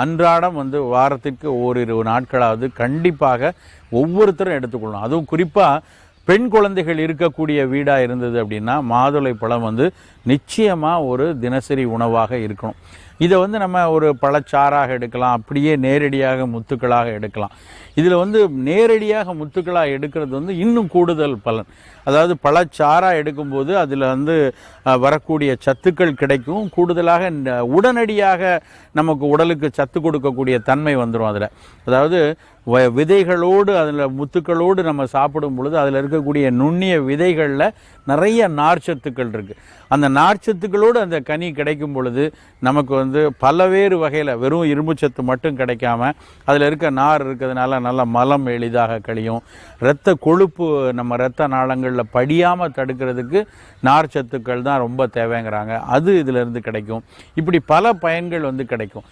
அன்றாடம் வாரத்திற்கு ஓரிரு நாட்களாவது கண்டிப்பாக ஒவ்வொருத்தரும் எடுத்துக்கொள்ளணும். அதுவும் குறிப்பாக பெண் குழந்தைகள் இருக்கக்கூடிய வீடாக இருந்தது அப்படின்னா மாதுளை பழம் நிச்சயமாக ஒரு தினசரி உணவாக இருக்கணும். இதை நம்ம ஒரு பழச்சாறாக எடுக்கலாம், அப்படியே நேரடியாக முத்துக்களாக எடுக்கலாம். இதில் நேரடியாக முத்துக்களாக எடுக்கிறது இன்னும் கூடுதல் பலன். அதாவது பழச்சாறாக எடுக்கும்போது அதில் வரக்கூடிய சத்துக்கள் கிடைக்கும். கூடுதலாக உடனடியாக நமக்கு உடலுக்கு சத்து கொடுக்கக்கூடிய தன்மை வந்துடும். அதில் அதாவது விதைகளோடு அதில் முத்துக்களோடு நம்ம சாப்பிடும் பொழுது அதில் இருக்கக்கூடிய நுண்ணிய விதைகளில் நிறைய நார்ச்சத்துக்கள் இருக்குது. அந்த நார்ச்சத்துக்களோடு அந்த கனி கிடைக்கும் பொழுது நமக்கு பலவேறு வகையில் வெறும் இரும்புச்சத்து மட்டும் கிடைக்காம அதில் இருக்க நார் இருக்கிறதுனால நல்ல மலம் எளிதாக கழியும். இரத்த கொழுப்பு நம்ம இரத்த நாளங்களில் படியாமல் தடுக்கிறதுக்கு நார்ச்சத்துக்கள் தான் ரொம்ப தேவைங்கிறாங்க. அது இதிலிருந்து கிடைக்கும். இப்படி பல பயன்கள் கிடைக்கும்.